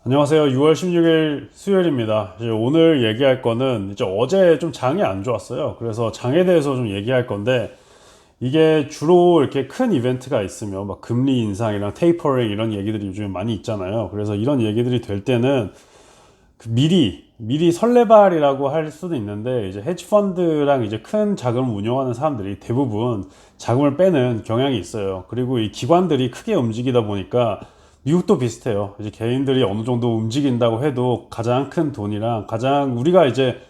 안녕하세요. 6월 16일 수요일입니다. 이제 오늘 얘기할 거는 이제 어제 좀 장이 안 좋았어요. 그래서 장에 대해서 좀 얘기할 건데 이게 주로 이렇게 큰 이벤트가 있으면 막 금리 인상이랑 테이퍼링 이런 얘기들이 요즘 많이 있잖아요. 그래서 이런 얘기들이 될 때는 그 미리 설레발이라고 할 수도 있는데 이제 헤지 펀드랑 이제 큰 자금을 운용하는 사람들이 대부분 자금을 빼는 경향이 있어요. 그리고 이 기관들이 크게 움직이다 보니까 미국도 비슷해요. 이제 개인들이 어느 정도 움직인다고 해도 가장 큰 돈이랑 가장 우리가 이제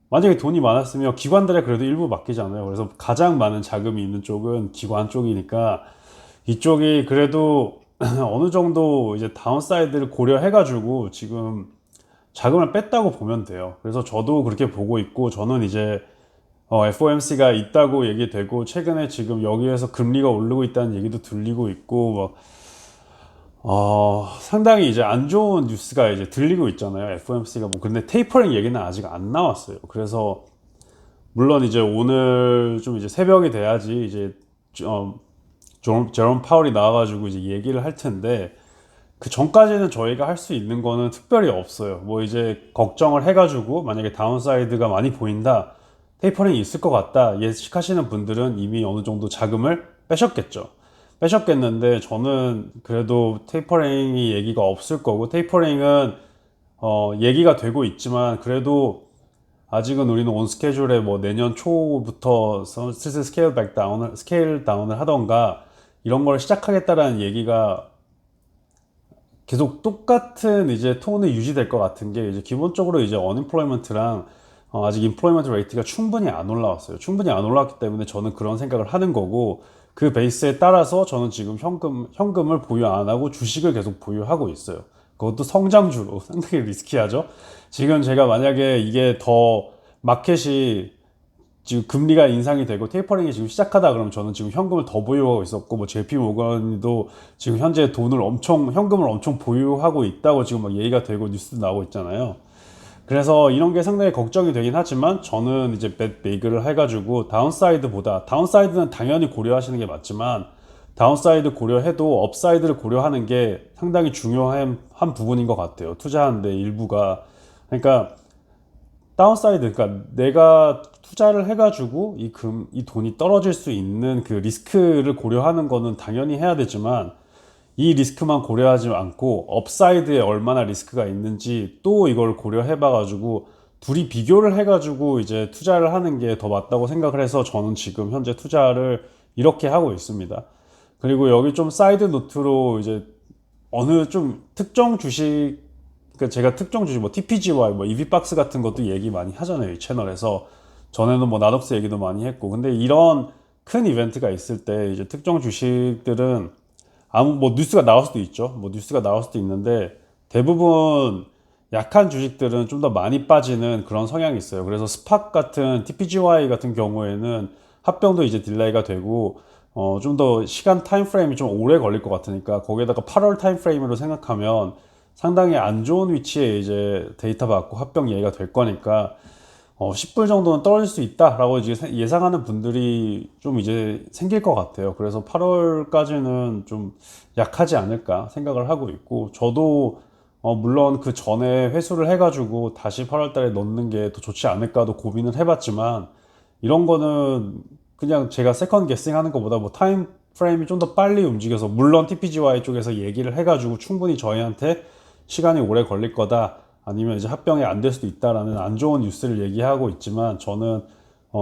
만약에 돈이 많았으면 기관들에 그래도 일부 맡기잖아요. 그래서 가장 많은 자금이 있는 쪽은 기관 쪽이니까 이쪽이 그래도 어느 정도 이제 다운사이드를 고려해가지고 지금 자금을 뺐다고 보면 돼요. 그래서 저도 그렇게 보고 있고, 저는 이제 FOMC가 있다고 얘기되고, 최근에 지금 여기에서 금리가 오르고 있다는 얘기도 들리고 있고, 상당히 이제 안 좋은 뉴스가 이제 들리고 있잖아요. FOMC가 뭐, 근데 테이퍼링 얘기는 아직 안 나왔어요. 그래서, 물론 이제 오늘 좀 이제 새벽이 돼야지 이제, 제롬 파월이 나와가지고 이제 얘기를 할 텐데, 그 전까지는 저희가 할 수 있는 거는 특별히 없어요. 뭐 이제 걱정을 해가지고 만약에 다운사이드가 많이 보인다, 테이퍼링이 있을 것 같다 예측하시는 분들은 이미 어느 정도 자금을 빼셨겠죠. 빼셨겠는데 저는 그래도 테이퍼링이 얘기가 없을 거고, 테이퍼링은 얘기가 되고 있지만 그래도 아직은 우리는 온 스케줄에 뭐 내년 초부터 슬슬 스케일 다운을 하던가 이런 걸 시작하겠다라는 얘기가 계속 똑같은 이제 톤이 유지될 것 같은 게, 이제 기본적으로 이제 어닝플로이먼트랑 아직 인플로이먼트 레이트가 충분히 안 올라왔어요. 충분히 안 올라왔기 때문에 저는 그런 생각을 하는 거고, 그 베이스에 따라서 저는 지금 현금을 보유 안 하고 주식을 계속 보유하고 있어요. 그것도 성장주로 상당히 리스키하죠. 지금 제가 만약에 이게 더 마켓이 지금 금리가 인상이 되고 테이퍼링이 지금 시작하다 그러면 저는 지금 현금을 더 보유하고 있었고, 뭐 JP 모건도 지금 현재 현금을 엄청 보유하고 있다고 지금 막 얘기가 되고 뉴스도 나오고 있잖아요. 그래서 이런 게 상당히 걱정이 되긴 하지만 저는 이제 벳 베이글을 해가지고 다운사이드는 당연히 고려하시는 게 맞지만, 다운사이드 고려해도 업사이드를 고려하는 게 상당히 중요한 한 부분인 것 같아요. 투자하는데 일부가. 그러니까 다운사이드, 그러니까 내가 투자를 해가지고 이 돈이 떨어질 수 있는 그 리스크를 고려하는 거는 당연히 해야 되지만, 이 리스크만 고려하지 않고 업사이드에 얼마나 리스크가 있는지 또 이걸 고려해봐가지고 둘이 비교를 해가지고 이제 투자를 하는 게 더 맞다고 생각을 해서 저는 지금 현재 투자를 이렇게 하고 있습니다. 그리고 여기 좀 사이드 노트로 이제 어느 좀 특정 주식, 그러니까 제가 특정 주식 뭐 TPGY 뭐 EV박스 같은 것도 얘기 많이 하잖아요, 이 채널에서. 전에는 뭐 나덕스 얘기도 많이 했고. 근데 이런 큰 이벤트가 있을 때 이제 특정 주식들은 아무 뭐 뉴스가 나올 수도 있죠. 뭐 뉴스가 나올 수도 있는데 대부분 약한 주식들은 좀 더 많이 빠지는 그런 성향이 있어요. 그래서 스팍 같은 TPGY 같은 경우에는 합병도 이제 딜레이가 되고 좀 더 시간 타임 프레임이 좀 오래 걸릴 것 같으니까, 거기에다가 8월 타임 프레임으로 생각하면 상당히 안 좋은 위치에 이제 데이터 받고 합병 얘기가 될 거니까 10불 정도는 떨어질 수 있다라고 이제 예상하는 분들이 좀 이제 생길 것 같아요. 그래서 8월까지는 좀 약하지 않을까 생각을 하고 있고, 저도 물론 그 전에 회수를 해가지고 다시 8월 달에 넣는 게 더 좋지 않을까도 고민을 해봤지만, 이런 거는 그냥 제가 세컨 게싱 하는 것보다 뭐 타임 프레임이 좀 더 빨리 움직여서, 물론 TPGY 쪽에서 얘기를 해가지고 충분히 저희한테 시간이 오래 걸릴 거다, 아니면 이제 합병이 안 될 수도 있다라는 안 좋은 뉴스를 얘기하고 있지만, 저는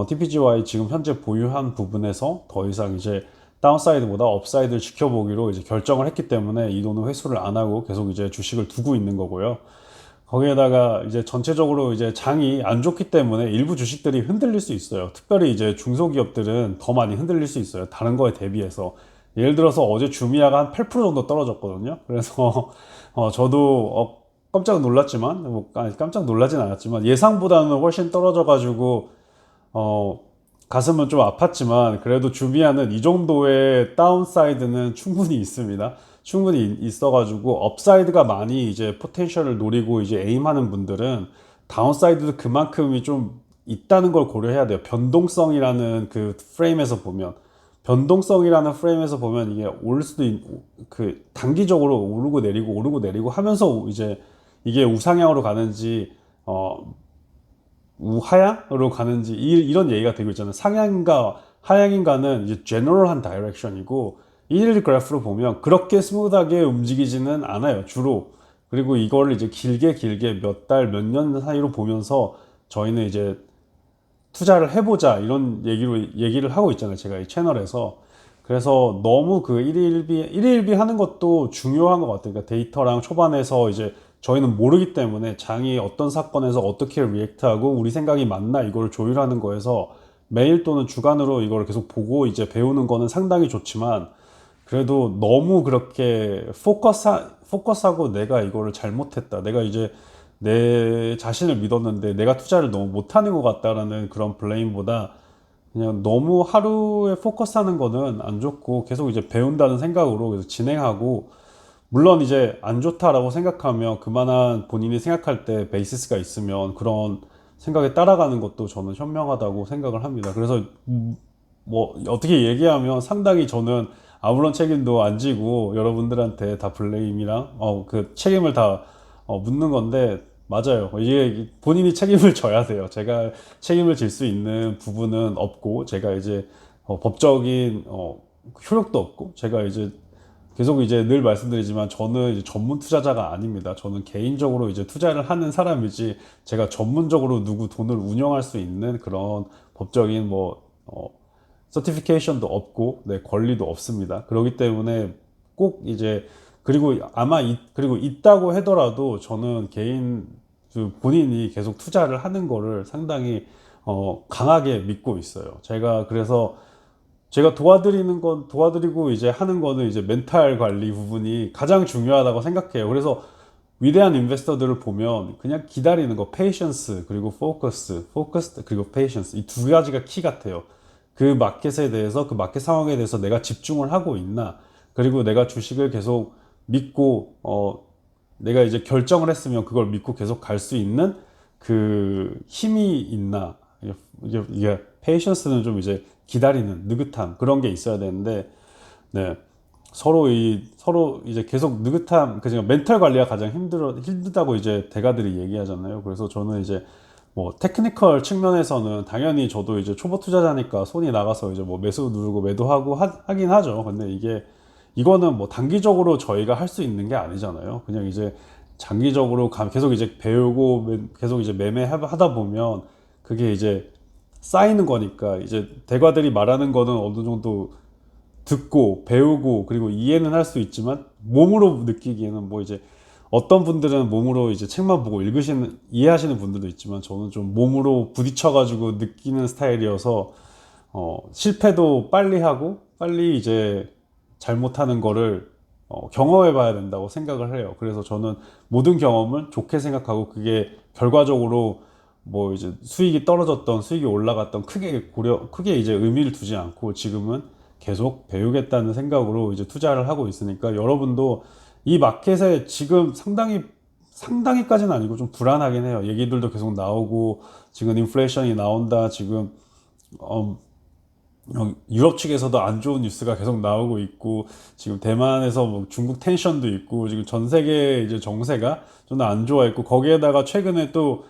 TPGY 지금 현재 보유한 부분에서 더 이상 이제 다운사이드보다 업사이드를 지켜보기로 이제 결정을 했기 때문에 이 돈은 회수를 안 하고 계속 이제 주식을 두고 있는 거고요. 거기에다가 이제 전체적으로 이제 장이 안 좋기 때문에 일부 주식들이 흔들릴 수 있어요. 특별히 이제 중소기업들은 더 많이 흔들릴 수 있어요, 다른 거에 대비해서. 예를 들어서 어제 주미아가 한 8% 정도 떨어졌거든요. 그래서 저도 깜짝 놀랐지만, 뭐 아니, 깜짝 놀라진 않았지만 예상보다는 훨씬 떨어져가지고 어 가슴은 좀 아팠지만, 그래도 주미아는 이 정도의 다운사이드는 충분히 있습니다. 충분히 있어가지고 업사이드가 많이 이제 포텐셜을 노리고 이제 에임하는 분들은 다운사이드도 그만큼이 좀 있다는 걸 고려해야 돼요. 변동성이라는 그 프레임에서 보면 변동성이라는 프레임에서 보면 이게 오를 수도 그 단기적으로 오르고 내리고 하면서 이제 이게 우상향으로 가는지 우하향으로 가는지 이런 얘기가 되고 있잖아요. 상향인가 하향인가는 이제 general한 다이렉션이고 일일 그래프로 보면 그렇게 스무드하게 움직이지는 않아요, 주로. 그리고 이거를 이제 길게 몇 달, 몇 년 사이로 보면서 저희는 이제 투자를 해보자 이런 얘기를 하고 있잖아요, 제가 이 채널에서. 그래서 너무 그 일일비 하는 것도 중요한 것 같아요. 그러니까 데이터랑 초반에서 이제 저희는 모르기 때문에 장이 어떤 사건에서 어떻게 리액트하고 우리 생각이 맞나 이걸 조율하는 거에서 매일 또는 주간으로 이걸 계속 보고 이제 배우는 거는 상당히 좋지만, 그래도 너무 그렇게 포커스하고 내가 이거를 잘못했다, 내가 이제 내 자신을 믿었는데 내가 투자를 너무 못하는 것 같다라는 그런 블레임보다 그냥 너무 하루에 포커스하는 거는 안 좋고 계속 이제 배운다는 생각으로 계속 진행하고, 물론 이제 안 좋다라고 생각하면 그만한 본인이 생각할 때 베이시스가 있으면 그런 생각에 따라가는 것도 저는 현명하다고 생각을 합니다. 그래서 뭐 어떻게 얘기하면 상당히 저는 아무런 책임도 안 지고 여러분들한테 다 블레임이랑 그 책임을 다 묻는 건데, 맞아요. 이게 본인이 책임을 져야 돼요. 제가 책임을 질 수 있는 부분은 없고, 제가 이제 법적인 효력도 없고, 제가 이제 계속 이제 늘 말씀드리지만 저는 이제 전문 투자자가 아닙니다. 저는 개인적으로 이제 투자를 하는 사람이지 제가 전문적으로 누구 돈을 운영할 수 있는 그런 법적인 서티피케이션도 없고, 네, 권리도 없습니다. 그렇기 때문에 꼭 이제, 그리고 그리고 있다고 하더라도 저는 그 본인이 계속 투자를 하는 거를 상당히 강하게 믿고 있어요. 그래서 제가 도와드리고 이제 하는 거는 이제 멘탈 관리 부분이 가장 중요하다고 생각해요. 그래서 위대한 인베스터들을 보면 그냥 기다리는 거, 페이션스 그리고 포커스 그리고 페이션스, 이 두 가지가 키 같아요. 그 마켓에 대해서, 그 마켓 상황에 대해서 내가 집중을 하고 있나, 그리고 내가 주식을 계속 믿고 내가 이제 결정을 했으면 그걸 믿고 계속 갈 수 있는 그 힘이 있나. 이게 페이션스는 좀 이제 기다리는 느긋함, 그런 게 있어야 되는데, 네, 서로 이제 계속 느긋함, 그러니까 멘탈 관리가 가장 힘들다고 이제 대가들이 얘기하잖아요. 그래서 저는 이제 뭐 테크니컬 측면에서는 당연히 저도 이제 초보 투자자니까 손이 나가서 이제 뭐 매수 누르고 매도하고 하긴 하죠. 근데 이거는 뭐 단기적으로 저희가 할 수 있는 게 아니잖아요. 그냥 이제 장기적으로 계속 이제 배우고 계속 이제 매매하다 보면 그게 이제 쌓이는 거니까, 이제 대가들이 말하는 거는 어느 정도 듣고 배우고 그리고 이해는 할 수 있지만 몸으로 느끼기에는 뭐 이제 어떤 분들은 몸으로 이제 책만 보고 이해하시는 분들도 있지만, 저는 좀 몸으로 부딪혀가지고 느끼는 스타일이어서 실패도 빨리 하고 빨리 이제 잘못하는 거를 경험해 봐야 된다고 생각을 해요. 그래서 저는 모든 경험을 좋게 생각하고, 그게 결과적으로 뭐 이제 수익이 떨어졌던 수익이 올라갔던 크게 이제 의미를 두지 않고 지금은 계속 배우겠다는 생각으로 이제 투자를 하고 있으니까, 여러분도 이 마켓에 지금 상당히까지는 아니고 좀 불안하긴 해요. 얘기들도 계속 나오고, 지금 인플레이션이 나온다, 지금 유럽 측에서도 안 좋은 뉴스가 계속 나오고 있고, 지금 대만에서 뭐 중국 텐션도 있고, 지금 전 세계 이제 정세가 좀 안 좋아 있고, 거기에다가 최근에 또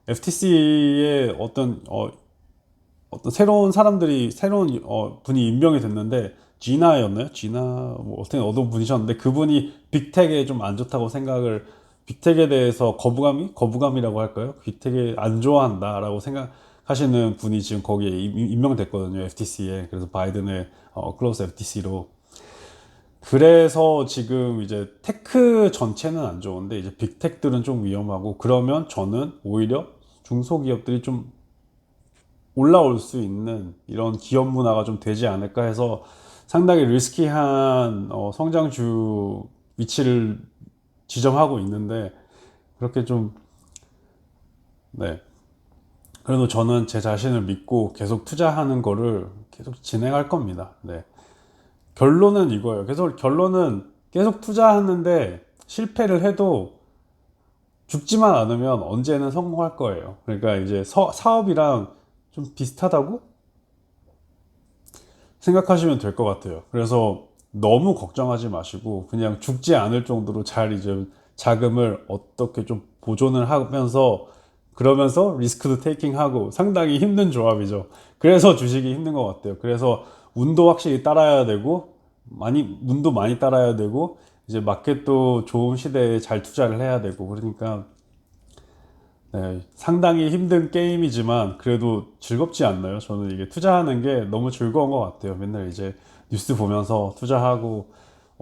FTC에 새로운 분이 임명이 됐는데, 지나였나요? 뭐 어떻게 어떤 분이셨는데, 그분이 빅텍에 좀 안 좋다고 빅텍에 대해서 거부감이라고 할까요? 빅텍에 안 좋아한다라고 생각하시는 분이 지금 거기에 임명됐거든요, FTC에. 그래서 바이든의 클로스 FTC로. 그래서 지금 이제 테크 전체는 안 좋은데 이제 빅텍들은 좀 위험하고, 그러면 저는 오히려 중소기업들이 좀 올라올 수 있는 이런 기업 문화가 좀 되지 않을까 해서 상당히 리스키한 성장주 위치를 지정하고 있는데, 그렇게 좀, 네, 그래도 저는 제 자신을 믿고 계속 투자하는 거를 계속 진행할 겁니다. 네. 결론은 이거예요. 결론은 계속 투자하는데 실패를 해도 죽지만 않으면 언제는 성공할 거예요. 그러니까 이제 사업이랑 좀 비슷하다고 생각하시면 될 것 같아요. 그래서 너무 걱정하지 마시고 그냥 죽지 않을 정도로 잘 이제 자금을 어떻게 좀 보존을 하면서 그러면서 리스크도 테이킹하고 상당히 힘든 조합이죠. 그래서 주식이 힘든 것 같아요. 그래서 운도 확실히 따라야 되고 운도 많이 따라야 되고 이제 마켓도 좋은 시대에 잘 투자를 해야 되고 그러니까 네, 상당히 힘든 게임이지만 그래도 즐겁지 않나요? 저는 이게 투자하는 게 너무 즐거운 것 같아요. 맨날 이제 뉴스 보면서 투자하고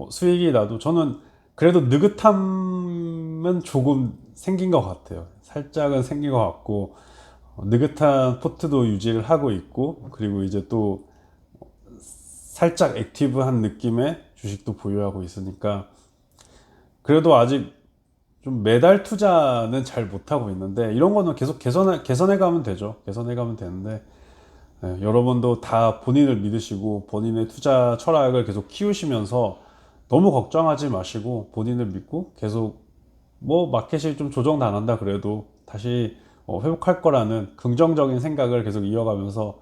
수익이 나도 저는 그래도 느긋함은 조금 생긴 것 같아요. 살짝은 생긴 것 같고 느긋한 포트도 유지를 하고 있고 그리고 이제 또 살짝 액티브한 느낌의 주식도 보유하고 있으니까 그래도 아직 좀 매달 투자는 잘 못하고 있는데 이런 거는 계속 개선해 가면 되죠. 개선해 가면 되는데 네, 여러분도 다 본인을 믿으시고 본인의 투자 철학을 계속 키우시면서 너무 걱정하지 마시고 본인을 믿고 계속 뭐 마켓이 좀 조정 안 한다 그래도 다시 회복할 거라는 긍정적인 생각을 계속 이어가면서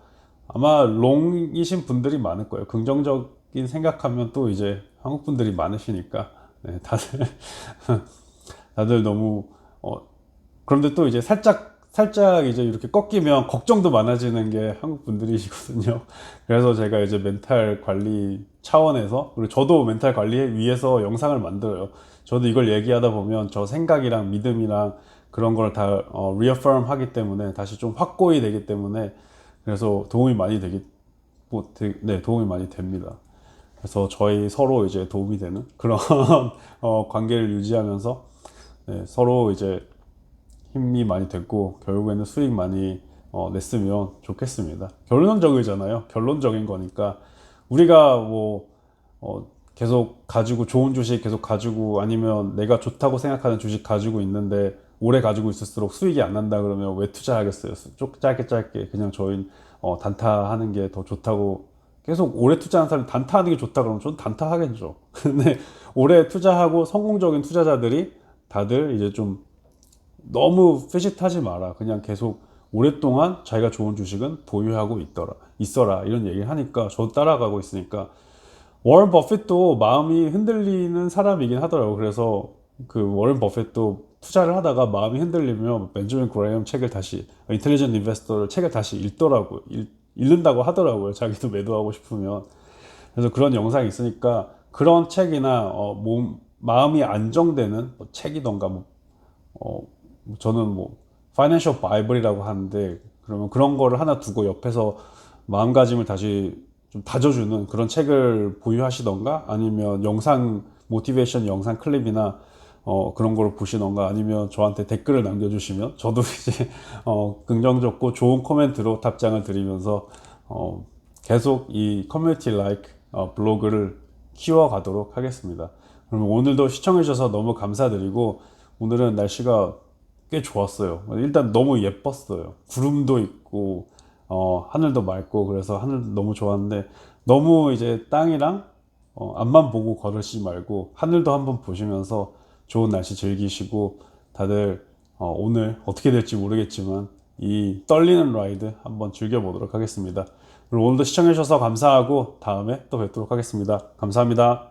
아마 롱이신 분들이 많을 거예요. 긍정적인 생각하면 또 이제 한국 분들이 많으시니까 네, 다들 너무 그런데 또 이제 살짝 이제 이렇게 꺾이면 걱정도 많아지는 게 한국 분들이시거든요. 그래서 제가 이제 멘탈 관리 차원에서 그리고 저도 멘탈 관리 위해서 영상을 만들어요. 저도 이걸 얘기하다 보면 저 생각이랑 믿음이랑 그런 걸 다 reaffirm 하기 때문에 다시 좀 확고히 되기 때문에 그래서 도움이 많이 네, 도움이 많이 됩니다. 그래서 저희 서로 이제 도움이 되는 그런 관계를 유지하면서 네, 서로 이제 힘이 많이 됐고 결국에는 수익 많이 냈으면 좋겠습니다. 결론적이잖아요. 결론적인 거니까 우리가 뭐 계속 가지고 좋은 주식 계속 가지고 아니면 내가 좋다고 생각하는 주식 가지고 있는데 오래 가지고 있을수록 수익이 안 난다 그러면 왜 투자하겠어요? 짧게 그냥 저희 단타하는 게 더 좋다고 계속 오래 투자하는 사람이 단타하는 게 좋다 그러면 저는 단타하겠죠. 근데 오래 투자하고 성공적인 투자자들이 다들 이제 좀 너무 회식하지 마라. 그냥 계속 오랫동안 자기가 좋은 주식은 보유하고 있어라. 이런 얘기를 하니까 저도 따라가고 있으니까 워런 버핏도 마음이 흔들리는 사람이긴 하더라고요. 그래서 그 워런 버핏도 투자를 하다가 마음이 흔들리면 벤저민 그레이엄 책을 다시 인텔리전트 인베스터를 책을 다시 읽는다고 하더라고요. 자기도 매도하고 싶으면. 그래서 그런 영상이 있으니까 그런 책이나 마음이 안정되는 뭐 책이던가 어, 저는 뭐 파이낸셜 바이블이라고 하는데 그러면 그런 거를 하나 두고 옆에서 마음가짐을 다시 좀 다져주는 그런 책을 보유하시던가 아니면 영상 모티베이션 영상 클립이나 그런 거를 보시던가 아니면 저한테 댓글을 남겨주시면 저도 이제 긍정적고 좋은 코멘트로 답장을 드리면서 계속 이 커뮤니티 라이크 블로그를 키워가도록 하겠습니다. 그럼 오늘도 시청해 주셔서 너무 감사드리고 오늘은 날씨가 꽤 좋았어요. 일단 너무 예뻤어요. 구름도 있고 하늘도 맑고 그래서 하늘 너무 좋았는데 너무 이제 땅이랑 앞만 보고 걸으시지 말고 하늘도 한번 보시면서 좋은 날씨 즐기시고 다들 오늘 어떻게 될지 모르겠지만 이 떨리는 라이드 한번 즐겨보도록 하겠습니다. 그리고 오늘도 시청해 주셔서 감사하고 다음에 또 뵙도록 하겠습니다. 감사합니다.